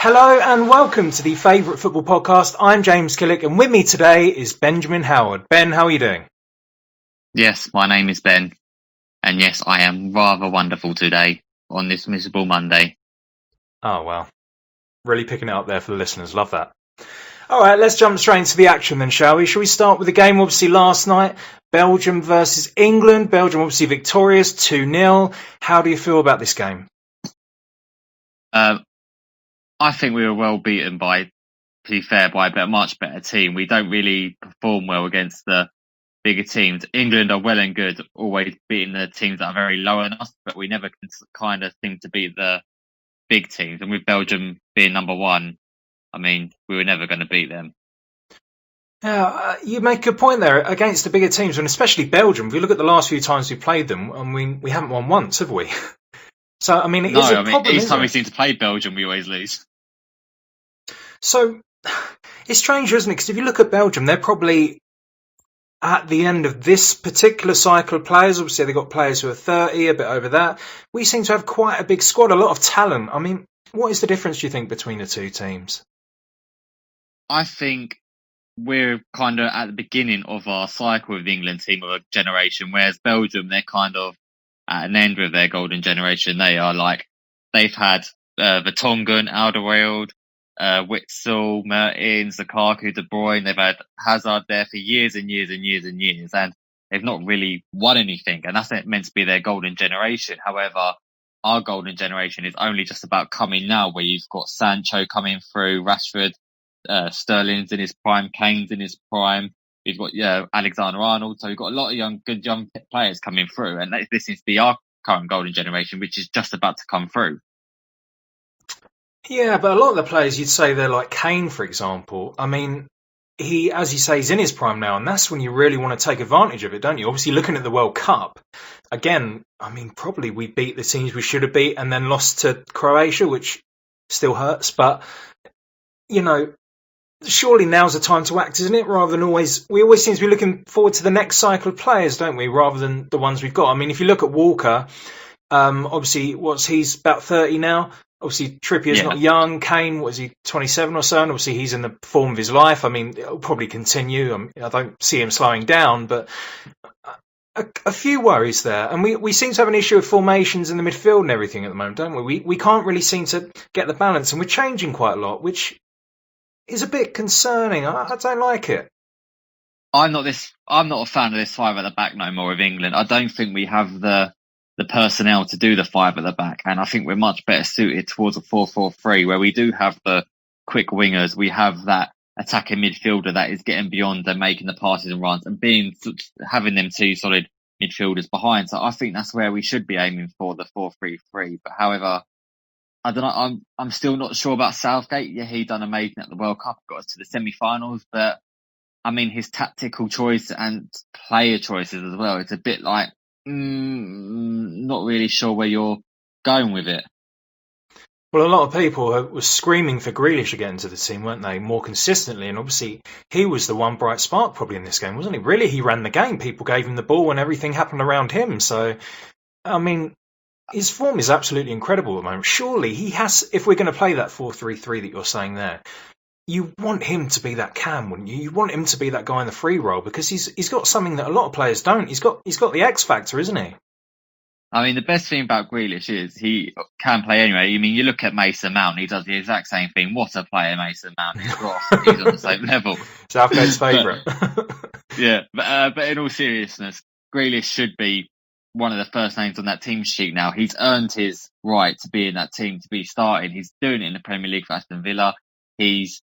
Hello and welcome to the Favourite Football Podcast. I'm James Killick and with me today is Benjamin Howard. Ben, how are you doing? Yes, my name is Ben. And yes, I am rather wonderful today on this miserable Monday. Oh, well. Really picking it up there for the listeners. Love that. All right, let's jump straight into the action then, shall we? Shall we start with the game obviously last night? Belgium versus England. Belgium obviously victorious, 2-0. How do you feel about this game? I think we were well beaten by, to be fair, by a much better team. We don't really perform well against the bigger teams. England are well and good, always beating the teams that are very low on us, but we never can kind of seem to beat the big teams. And with Belgium being number one, I mean, we were never going to beat them. Yeah, you make a point there against the bigger teams, and especially Belgium. If you look at the last few times we played them, I mean, we haven't won once, have we? So, I mean, it is a problem. Each time we seem to play Belgium, we always lose. So, it's strange, isn't it? Because if you look at Belgium, they're probably at the end of this particular cycle of players. Obviously, they've got players who are 30, a bit over that. We seem to have quite a big squad, a lot of talent. I mean, what is the difference, do you think, between the two teams? I think we're kind of at the beginning of our cycle with the England team of a generation, whereas Belgium, they're kind of at an end with their golden generation. They are like, they've had Vertonghen, Alderweireld, Witsel, Mertens, Lukaku, De Bruyne. They've had Hazard there for years and years and years and years, and they've not really won anything. And that's meant to be their golden generation. However, our golden generation is only just about coming now, where you've got Sancho coming through, Rashford, Sterling's in his prime, Kane's in his prime. We've got Alexander-Arnold, so we've got a lot of good young players coming through, and this seems to be our current golden generation, which is just about to come through. Yeah, but a lot of the players, you'd say they're like Kane, for example. I mean, he, as you say, he's in his prime now, and that's when you really want to take advantage of it, don't you? Obviously, looking at the World Cup, again, I mean, probably we beat the teams we should have beat and then lost to Croatia, which still hurts, but, you know, surely now's the time to act, isn't it? Rather than we always seem to be looking forward to the next cycle of players, don't we? Rather than the ones we've got. I mean, if you look at Walker, obviously, he's about 30 now. Obviously, Trippier's not young. Kane, was he 27 or so? And obviously, he's in the form of his life. I mean, it'll probably continue. I don't see him slowing down, but a few worries there. And we seem to have an issue with formations in the midfield and everything at the moment, don't we? We can't really seem to get the balance, and we're changing quite a lot, which is a bit concerning. I don't like it. I'm not a fan of this five at the back no more with England. I don't think we have the personnel to do the five at the back, and I think we're much better suited towards a 4-4-3 where we do have the quick wingers. We have that attacking midfielder that is getting beyond and making the passes and runs, and having them two solid midfielders behind. So I think that's where we should be aiming for, the 4-3-3. But however, I don't know. I'm still not sure about Southgate. Yeah, he done amazing at the World Cup, got us to the semi-finals. But I mean, his tactical choice and player choices as well. It's a bit like not really sure where you're going with it. Well, a lot of people were screaming for Grealish to get into the team, weren't they? More consistently, and obviously he was the one bright spark probably in this game, wasn't he? Really, he ran the game. People gave him the ball, and everything happened around him. So, I mean, his form is absolutely incredible at the moment. Surely he has, if we're going to play that 4-3-3 that you're saying there, you want him to be that cam, wouldn't you? You want him to be that guy in the free role, because he's got something that a lot of players don't. He's got the X factor, isn't he? I mean, the best thing about Grealish is he can play anyway. I mean, you look at Mason Mount, he does the exact same thing. What a player Mason Mount is. He's on the same level. Southgate's favourite. Yeah, but in all seriousness, Grealish should be one of the first names on that team sheet now. He's earned his right to be in that team, to be starting. He's doing it in the Premier League for Aston Villa. He's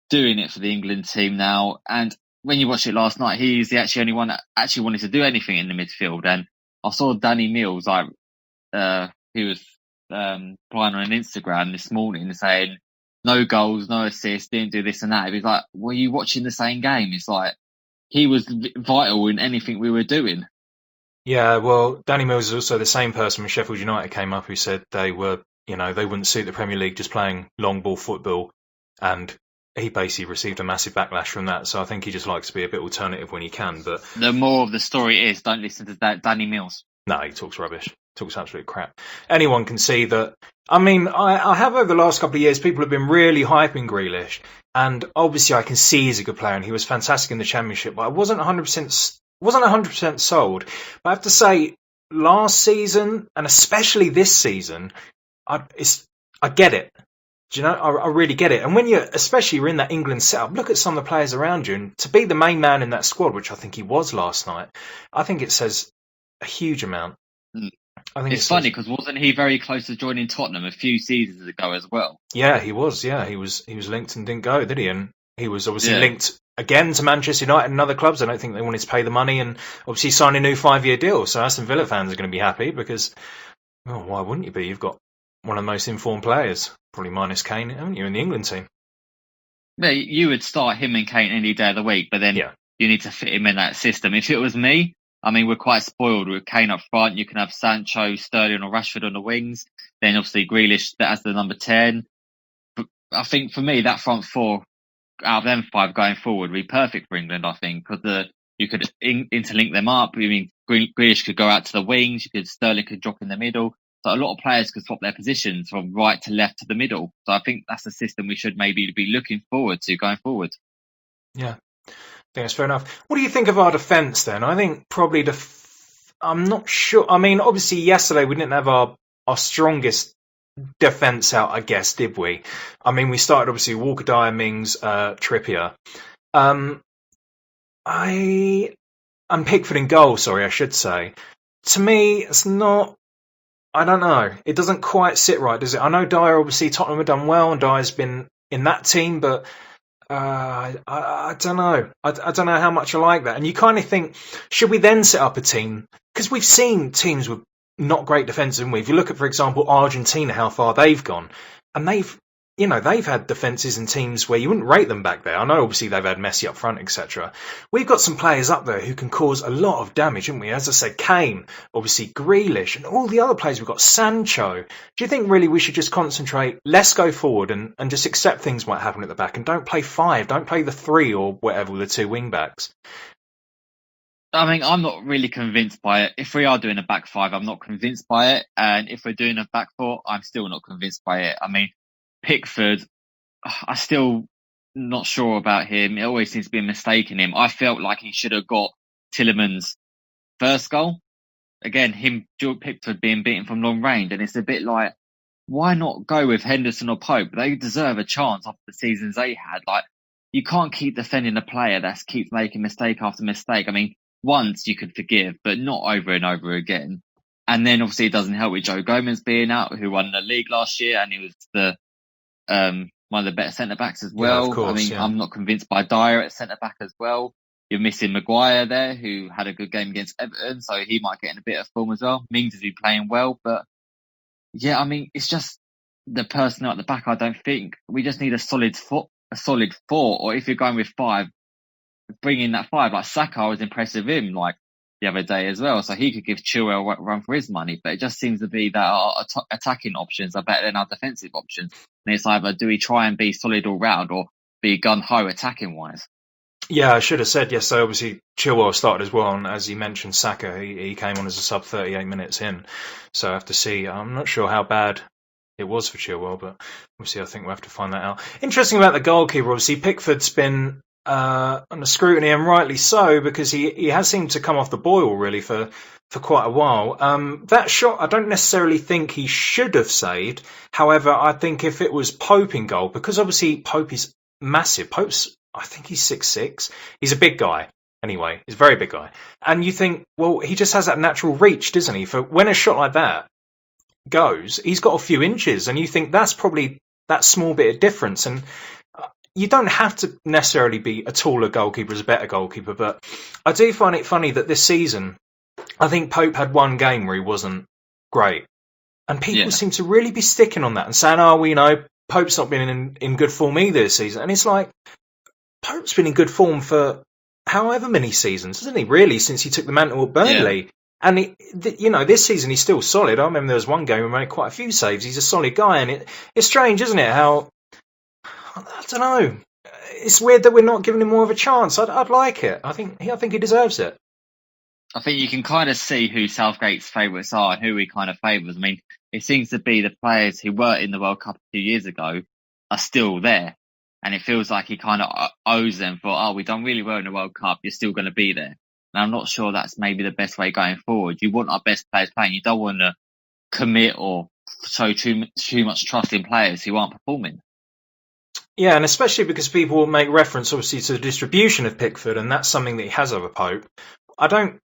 doing it for the England team now. And when you watch it last night, he's the actually only one that actually wanted to do anything in the midfield. And I saw Danny Mills, he was playing on an Instagram this morning saying, no goals, no assists, didn't do this and that. He was like, were you watching the same game? It's like, he was vital in anything we were doing. Yeah, well, Danny Mills is also the same person when Sheffield United came up who said they wouldn't suit the Premier League just playing long ball football, and he basically received a massive backlash from that. So I think he just likes to be a bit alternative when he can. But the more of the story is, don't listen to Danny Mills. No, he talks rubbish. Talks absolute crap. Anyone can see that. I mean, I have over the last couple of years, people have been really hyping Grealish, and obviously I can see he's a good player, and he was fantastic in the Championship, but I wasn't 100% sold. But I have to say, last season, and especially this season, I get it. Do you know? I really get it. And when especially you're in that England setup, look at some of the players around you, and to be the main man in that squad, which I think he was last night, I think it says a huge amount. I think it's funny because wasn't he very close to joining Tottenham a few seasons ago as well? Yeah, he was. Yeah, he was linked and didn't go, did he? And he was obviously linked again to Manchester United and other clubs. I don't think they wanted to pay the money, and obviously signed a new 5-year deal. So Aston Villa fans are going to be happy because, well, why wouldn't you be? You've got one of the most informed players, probably minus Kane, haven't you, in the England team? Yeah, you would start him and Kane any day of the week, but then you need to fit him in that system. If it was me, I mean, we're quite spoiled with Kane up front. You can have Sancho, Sterling or Rashford on the wings. Then obviously Grealish as the number 10. But I think for me, that front four out of them 5 going forward would be perfect for England, I think, because you could interlink them up. I mean, Grealish could go out to the wings. Sterling could drop in the middle. So a lot of players could swap their positions from right to left to the middle. So I think that's a system we should maybe be looking forward to going forward. Yeah. I think that's fair enough. What do you think of our defence then? I think probably I'm not sure. I mean, obviously yesterday we didn't have our strongest defence out, I guess, did we? I mean, we started obviously Walker, Dyer, Mings, Trippier. And Pickford in goal, sorry, I should say. To me, it's not, I don't know. It doesn't quite sit right, does it? I know Dyer, obviously, Tottenham have done well, and Dyer's been in that team, but I don't know. I don't know how much I like that. And you kind of think, should we then set up a team? Because we've seen teams with not great defence, haven't we? If you look at, for example, Argentina, how far they've gone, and they've had defences and teams where you wouldn't rate them back there. I know, obviously, they've had Messi up front, etc. We've got some players up there who can cause a lot of damage, haven't we? As I said, Kane, obviously Grealish, and all the other players. We've got Sancho. Do you think really we should just concentrate, let's go forward and just accept things might happen at the back and don't play 5, don't play the 3 or whatever with the 2 wing-backs? I mean, I'm not really convinced by it. If we are doing a back 5, I'm not convinced by it. And if we're doing a back 4, I'm still not convinced by it. I mean, Pickford, I'm still not sure about him. It always seems to be a mistake in him. I felt like he should have got Tielemans' first goal. Again, Pickford being beaten from long range. And it's a bit like, why not go with Henderson or Pope? They deserve a chance after the seasons they had. Like, you can't keep defending a player that keeps making mistake after mistake. I mean, once you could forgive, but not over and over again. And then obviously it doesn't help with Joe Gomez being out, who won the league last year, and he was one of the better centre-backs as well. Yeah, of course, I mean, I'm not convinced by Dyer at centre-back as well. You're missing Maguire there, who had a good game against Everton, so he might get in a bit of form as well. Mings is playing well, but yeah, I mean, it's just the personnel at the back. I don't think we just need a solid 4, or if you're going with 5, bring in that 5. Like Saka, I was impressed with him like the other day as well, so he could give Chilwell a run for his money. But it just seems to be that our attacking options are better than our defensive options. And it's either do we try and be solid all round or be gun-ho attacking wise. Yeah, I should have said yes. So obviously Chilwell started as well, and as you mentioned, Saka, he came on as a sub 38 minutes in. So I have to see. I'm not sure how bad it was for Chilwell, but obviously I think we'll have to find that out. Interesting about the goalkeeper, obviously Pickford's been under scrutiny, and rightly so, because he has seemed to come off the boil really for quite a while. That shot, I don't necessarily think he should have saved. However, I think if it was Pope in goal, because obviously Pope is massive. I think he's 6'6". He's a big guy. Anyway, he's a very big guy. And you think, well, he just has that natural reach, doesn't he? For when a shot like that goes, he's got a few inches, and you think that's probably that small bit of difference. And you don't have to necessarily be a taller goalkeeper as a better goalkeeper, but I do find it funny that this season, I think Pope had one game where he wasn't great. And people seem to really be sticking on that and saying, oh, well, you know, Pope's not been in good form either this season. And it's like, Pope's been in good form for however many seasons, hasn't he, really, since he took the mantle at Burnley. Yeah. And, this season he's still solid. I remember there was one game where he made quite a few saves. He's a solid guy. And it's strange, isn't it, how, I don't know, it's weird that we're not giving him more of a chance. I'd like it. I think he deserves it. I think you can kind of see who Southgate's favourites are and who he kind of favours. I mean, it seems to be the players who were in the World Cup a few years ago are still there. And it feels like he kind of owes them for, we've done really well in the World Cup. You're still going to be there. And I'm not sure that's maybe the best way going forward. You want our best players playing. You don't want to commit or show too much trust in players who aren't performing. Yeah, and especially because people make reference, obviously, to the distribution of Pickford, and that's something that he has over Pope. I don't,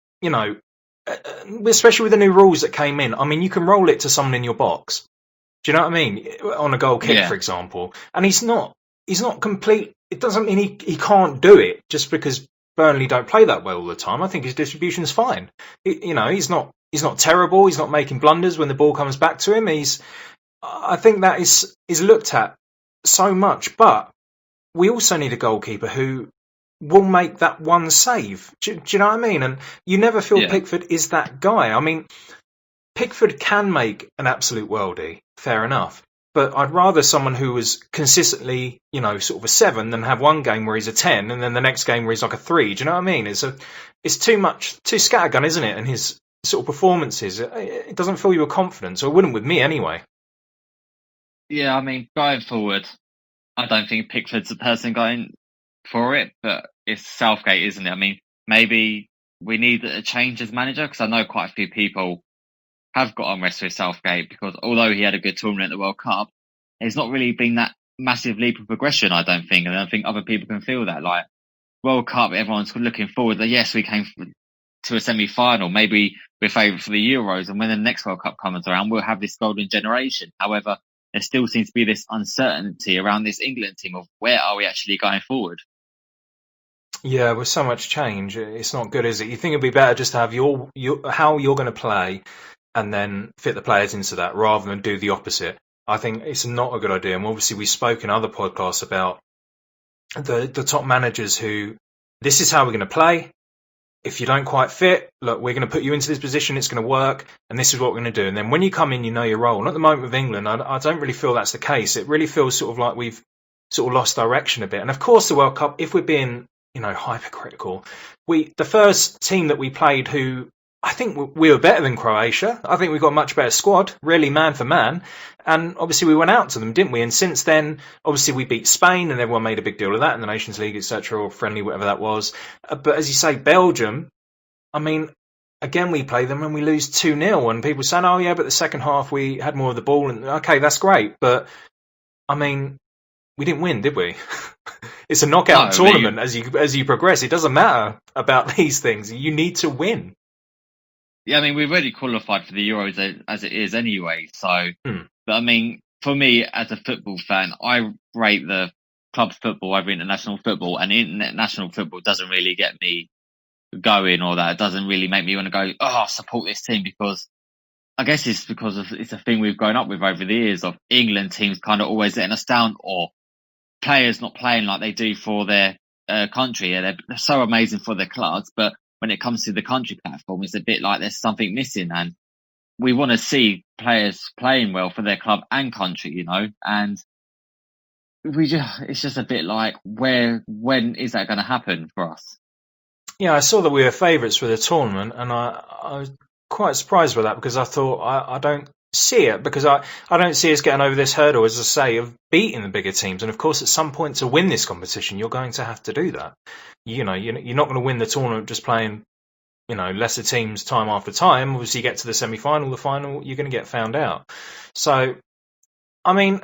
especially with the new rules that came in, I mean, you can roll it to someone in your box. Do you know what I mean? On a goal kick, for example. And he's not complete. It doesn't mean he can't do it just because Burnley don't play that well all the time. I think his distribution's fine. He's not terrible. He's not making blunders when the ball comes back to him. I think that is looked at so much, but we also need a goalkeeper who will make that one save. Do you know what I mean? And you never feel Pickford is that guy. I mean, Pickford can make an absolute worldie, fair enough. But I'd rather someone who was consistently, sort of a 7 than have one game where he's a 10 and then the next game where he's like a 3. Do you know what I mean? It's too scattergun, isn't it? And his sort of performances, it doesn't fill you with confidence, or it wouldn't with me anyway. Yeah, I mean, going forward, I don't think Pickford's the person going for it, but it's Southgate, isn't it? I mean, maybe we need a change as manager, because I know quite a few people have got unrest with Southgate, because although he had a good tournament at the World Cup, there's not really been that massive leap of progression, I don't think. And I think other people can feel that. Like, World Cup, everyone's looking forward that, yes, we came to a semi-final. Maybe we're favoured for the Euros, and when the next World Cup comes around, we'll have this golden generation. However, there still seems to be this uncertainty around this England team of where are we actually going forward. Yeah, with so much change, it's not good, is it? You think it'd be better just to have how you're going to play and then fit the players into that rather than do the opposite. I think it's not a good idea. And obviously we spoke in other podcasts about the top managers who, this is how we're going to play. If you don't quite fit, look, we're going to put you into this position, it's going to work, and this is what we're going to do. And then when you come in, you know your role. And at the moment with England, I don't really feel that's the case. It really feels sort of like we've sort of lost direction a bit. And of course the World Cup, if we're being, hypercritical, the first team that we played who, I think we were better than Croatia. I think we got a much better squad, really man for man. And obviously we went out to them, didn't we? And since then, obviously we beat Spain and everyone made a big deal of that in the Nations League, etc., or friendly, whatever that was. But as you say, Belgium, I mean, again, we play them and we lose 2-0. And people saying, oh yeah, but the second half we had more of the ball. And okay, that's great. But I mean, we didn't win, did we? It's a knockout tournament. As you progress, it doesn't matter about these things. You need to win. Yeah, I mean, we've already qualified for the Euros as it is anyway. So, but I mean, for me as a football fan, I rate the club football over international football, and international football doesn't really get me going, or that it doesn't really make me want to go, support this team, because I guess it's because it's a thing we've grown up with over the years of England teams kind of always letting us down, or players not playing like they do for their country. Yeah, they're so amazing for their clubs, but when it comes to the country platform, it's a bit like there's something missing, and we want to see players playing well for their club and country, and it's just a bit like, when is that going to happen for us? Yeah, I saw that we were favourites for the tournament, and I was quite surprised by that, because I thought I don't see it, because I don't see us getting over this hurdle, as I say, of beating the bigger teams. And of course, at some point to win this competition, you're going to have to do that. You're not going to win the tournament just playing, lesser teams time after time. Obviously, you get to the semi-final, the final, you're going to get found out. So, I mean,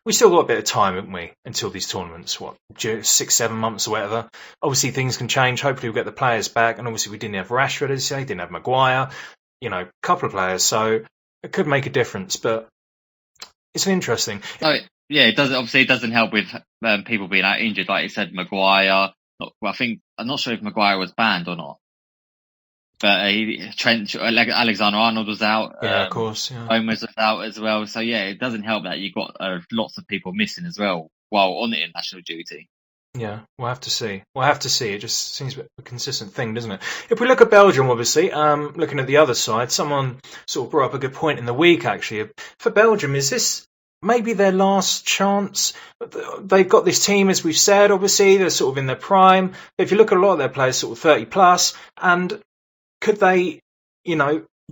we still got a bit of time, haven't we, until these tournaments, 6-7 months or whatever. Obviously, things can change. Hopefully, we'll get the players back. And obviously, we didn't have Rashford, as you say, didn't have Maguire, a couple of players. So, it could make a difference, but it's interesting. Oh, yeah, it doesn't. Obviously, it doesn't help with people being out injured. Like you said, Maguire. I'm not sure if Maguire was banned or not. But Alexander-Arnold was out. Yeah, of course. Yeah. Gomez was out as well. So, yeah, it doesn't help that you've got lots of people missing as well while on the international duty. Yeah, we'll have to see. It just seems a consistent thing, doesn't it? If we look at Belgium, obviously, looking at the other side, someone sort of brought up a good point in the week, actually. For Belgium, is this maybe their last chance? They've got this team, as we've said, obviously, they're sort of in their prime. If you look at a lot of their players, sort of 30 plus, and could they,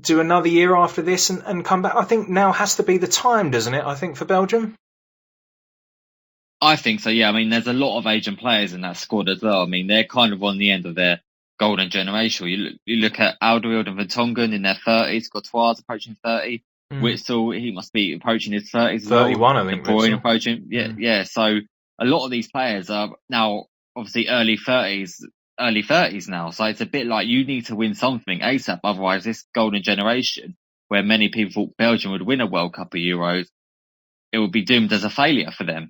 do another year after this and come back? I think now has to be the time, doesn't it? I think for Belgium. I think so, yeah. I mean, there's a lot of Asian players in that squad as well. I mean, they're kind of on the end of their golden generation. You look at Alderweireld and Vertonghen in their 30s, Courtois approaching 30. Witsel, he must be approaching his 30s as 31, well. I think. De Bruyne approaching, yeah. So a lot of these players are now obviously early 30s now. So it's a bit like you need to win something ASAP. Otherwise, this golden generation, where many people thought Belgium would win a World Cup or Euros, it would be doomed as a failure for them.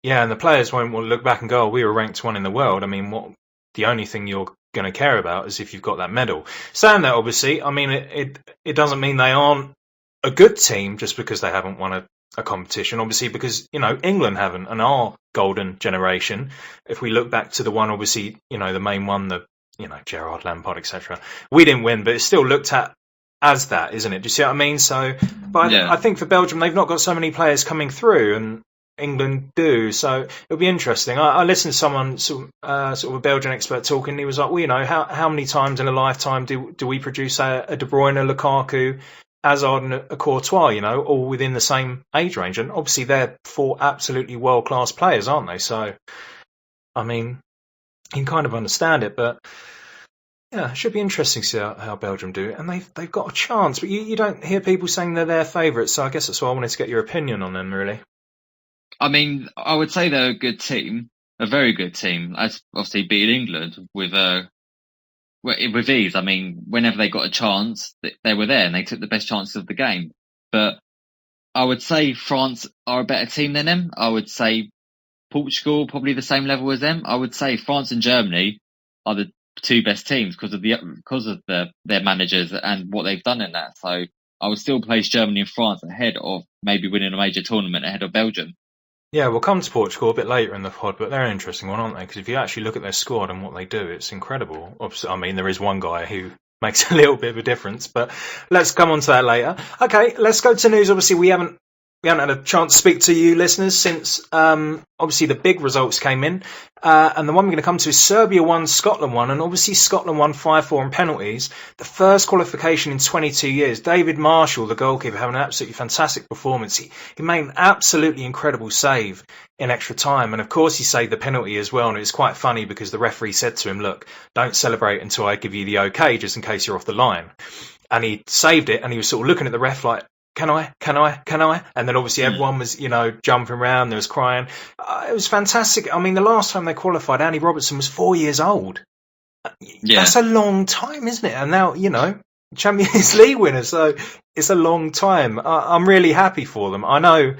Yeah, and the players won't look back and go, oh, we were ranked one in the world. I mean, the only thing you're going to care about is if you've got that medal. Saying that, obviously, I mean, it doesn't mean they aren't a good team just because they haven't won a competition. Obviously, because, England haven't, and our golden generation, if we look back to the one, obviously, the main one, Gerrard, Lampard, etc., we didn't win, but it's still looked at as that, isn't it? Do you see what I mean? So, but yeah. I think for Belgium, they've not got so many players coming through, and England do, so it'll be interesting. I listened to someone, sort of a Belgian expert talking, and he was like, well, how many times in a lifetime do we produce a De Bruyne, a Lukaku, Hazard and a Courtois, all within the same age range? And obviously they're 4 absolutely world-class players, aren't they? So, I mean, you can kind of understand it, but yeah, it should be interesting to see how Belgium do it. And they've got a chance, but you don't hear people saying they're their favourites, so I guess that's why I wanted to get your opinion on them, really. I mean, I would say they're a good team, a very good team. As obviously beat England with ease. I mean, whenever they got a chance, they were there and they took the best chances of the game. But I would say France are a better team than them. I would say Portugal probably the same level as them. I would say France and Germany are the 2 best teams because of their managers and what they've done in that. So I would still place Germany and France ahead of maybe winning a major tournament ahead of Belgium. Yeah, we'll come to Portugal a bit later in the pod, but they're an interesting one, aren't they? Because if you actually look at their squad and what they do, it's incredible. Obviously, I mean, there is one guy who makes a little bit of a difference, but let's come on to that later. Okay, let's go to news. Obviously, we haven't had a chance to speak to you listeners since obviously the big results came in, and the one we're going to come to is Serbia 1, Scotland 1, and obviously Scotland won 5-4 on penalties. The first qualification in 22 years. David Marshall, the goalkeeper, having an absolutely fantastic performance. He made an absolutely incredible save in extra time, and of course he saved the penalty as well. And it was quite funny because the referee said to him, look, don't celebrate until I give you the okay, just in case you're off the line. And he saved it, and he was sort of looking at the ref like, can I? And then obviously everyone was, jumping around. There was crying. It was fantastic. I mean, the last time they qualified, Andy Robertson was 4 years old. Yeah. That's a long time, isn't it? And now, Champions League winners. So it's a long time. I'm really happy for them. I know.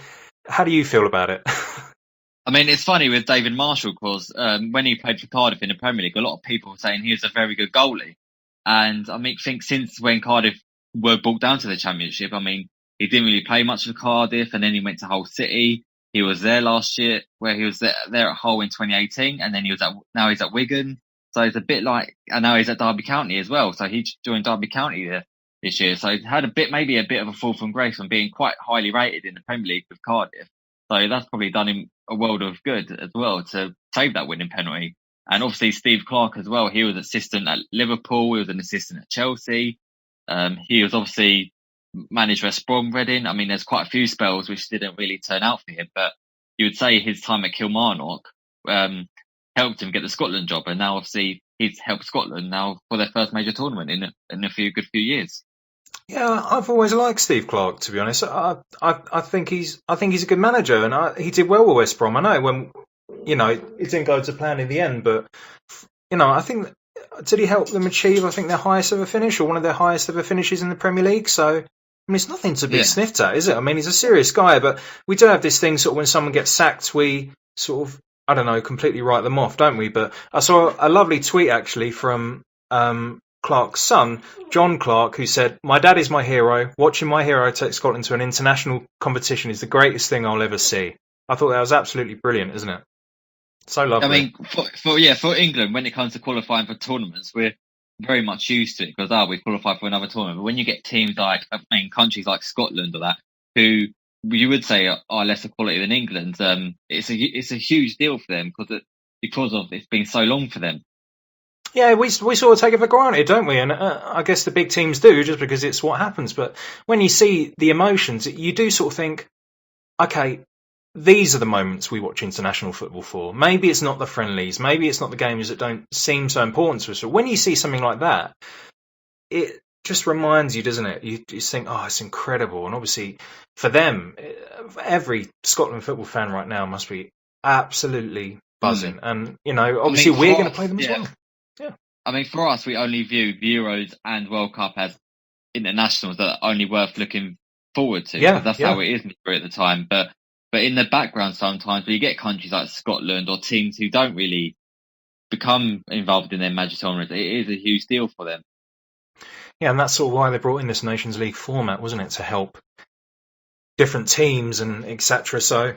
How do you feel about it? I mean, it's funny with David Marshall because when he played for Cardiff in the Premier League, a lot of people were saying he was a very good goalie. And I mean, I think since when Cardiff were brought down to the Championship, I mean, he didn't really play much for Cardiff, and then he went to Hull City. He was there last year, where he was there at Hull in 2018, and then now he's at Wigan. So it's a bit like, and now he's at Derby County as well. So he joined Derby County this year. So he had maybe a bit of a fall from grace from being quite highly rated in the Premier League with Cardiff. So that's probably done him a world of good as well to save that winning penalty. And obviously Steve Clarke as well. He was assistant at Liverpool. He was an assistant at Chelsea. He was obviously managed West Brom, Reading. I mean, there's quite a few spells which didn't really turn out for him, but you would say his time at Kilmarnock helped him get the Scotland job, and now obviously he's helped Scotland now for their first major tournament in a good few years. Yeah, I've always liked Steve Clarke, to be honest. I think he's a good manager, and he did well with West Brom. I know when it didn't go to plan in the end, but I think. Did he help them achieve, I think, their highest ever finish, or one of their highest ever finishes in the Premier League? So, I mean, it's nothing to be sniffed at, is it? I mean, he's a serious guy, but we do have this thing sort of when someone gets sacked, we sort of, I don't know, completely write them off, don't we? But I saw a lovely tweet, actually, from Clarke's son, John Clarke, who said, "My dad is my hero. Watching my hero take Scotland to an international competition is the greatest thing I'll ever see." I thought that was absolutely brilliant, isn't it? So lovely. I mean, for England, when it comes to qualifying for tournaments, we're very much used to it because we qualify for another tournament. But when you get teams like, countries like Scotland or that, who you would say are lesser quality than England, it's a huge deal for them because of it's been so long for them. Yeah, we sort of take it for granted, don't we? And I guess the big teams do, just because it's what happens. But when you see the emotions, you do sort of think, okay, these are the moments we watch international football for. Maybe it's not the friendlies, maybe it's not the games that don't seem so important to us. But when you see something like that, it just reminds you, doesn't it? You just think, oh, it's incredible. And obviously, for them, every Scotland football fan right now must be absolutely buzzing. And, obviously we're going to play them as well. Yeah. I mean, for us, we only view the Euros and World Cup as internationals that are only worth looking forward to. Yeah, that's how it is at the time. But in the background, sometimes you get countries like Scotland or teams who don't really become involved in their major tournaments. It is a huge deal for them. Yeah, and that's sort of why they brought in this Nations League format, wasn't it, to help different teams and etc. So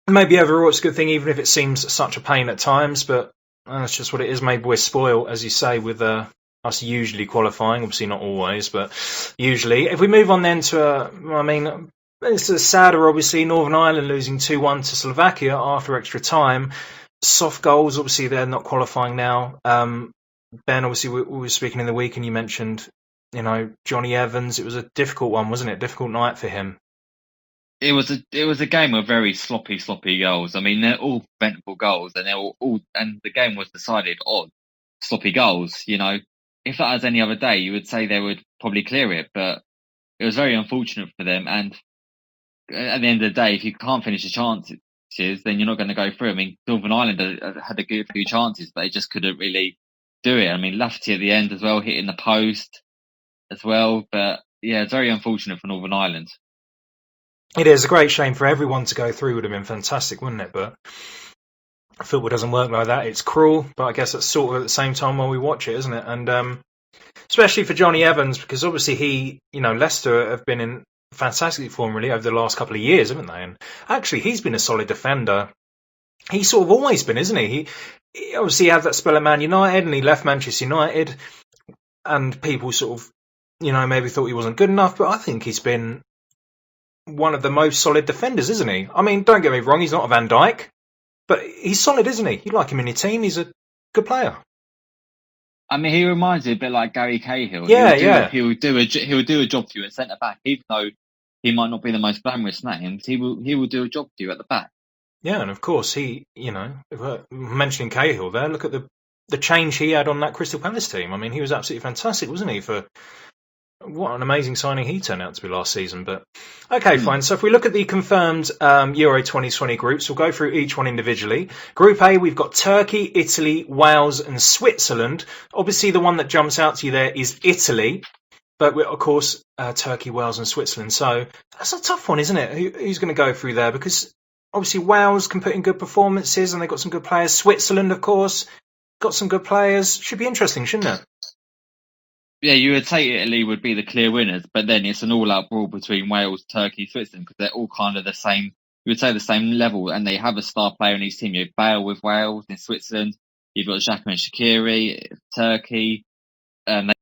maybe overall it's a good thing, even if it seems such a pain at times. But that's just what it is. Maybe we're spoiled, as you say, with us usually qualifying. Obviously not always, but usually. If we move on then to, it's a sadder, obviously, Northern Ireland losing 2-1 to Slovakia after extra time. Soft goals, obviously they're not qualifying now. Ben, obviously we were speaking in the week and you mentioned, Johnny Evans. It was a difficult one, wasn't it? Difficult night for him. It was a game of very sloppy goals. I mean, they're all preventable goals, and and the game was decided on sloppy goals. If that was any other day, you would say they would probably clear it, but it was very unfortunate for them. And at the end of the day, if you can't finish the chances, then you're not going to go through. I mean, Northern Ireland had a good few chances, but they just couldn't really do it. I mean, Lafferty at the end as well, hitting the post as well. But yeah, it's very unfortunate for Northern Ireland. It is a great shame for everyone to go through. Would have been fantastic, wouldn't it? But football doesn't work like that. It's cruel, but I guess it's sort of at the same time while we watch it, isn't it? And especially for Johnny Evans, because obviously Leicester have been in fantastic form really over the last couple of years, haven't they? And actually, he's been a solid defender. He's sort of always been, isn't he? He obviously had that spell at Man United, and he left Manchester United, and people sort of, maybe thought he wasn't good enough. But I think he's been one of the most solid defenders, isn't he? I mean, don't get me wrong, he's not a Van Dijk, but he's solid, isn't he? You like him in your team. He's a good player. I mean, he reminds me a bit like Gary Cahill. Yeah. He'll do a job for you at centre back, even though he might not be the most glamorous names. He will do a job for you at the back. Yeah, and of course mentioning Cahill there, look at the change he had on that Crystal Palace team. I mean, he was absolutely fantastic, wasn't he? For what an amazing signing he turned out to be last season. But okay, fine. So if we look at the confirmed Euro 2020 groups, we'll go through each one individually. Group A, we've got Turkey, Italy, Wales and Switzerland. Obviously, the one that jumps out to you there is Italy. But of course, Turkey, Wales and Switzerland. So that's a tough one, isn't it? Who's going to go through there? Because obviously Wales can put in good performances and they've got some good players. Switzerland, of course, got some good players. Should be interesting, shouldn't it? Yeah, you would say Italy would be the clear winners, but then it's an all-out brawl between Wales, Turkey, Switzerland, because they're all kind of the same. You would say the same level, and they have a star player in each team. You have Bale with Wales in Switzerland. You've got Xhaka and Shaqiri, Turkey. They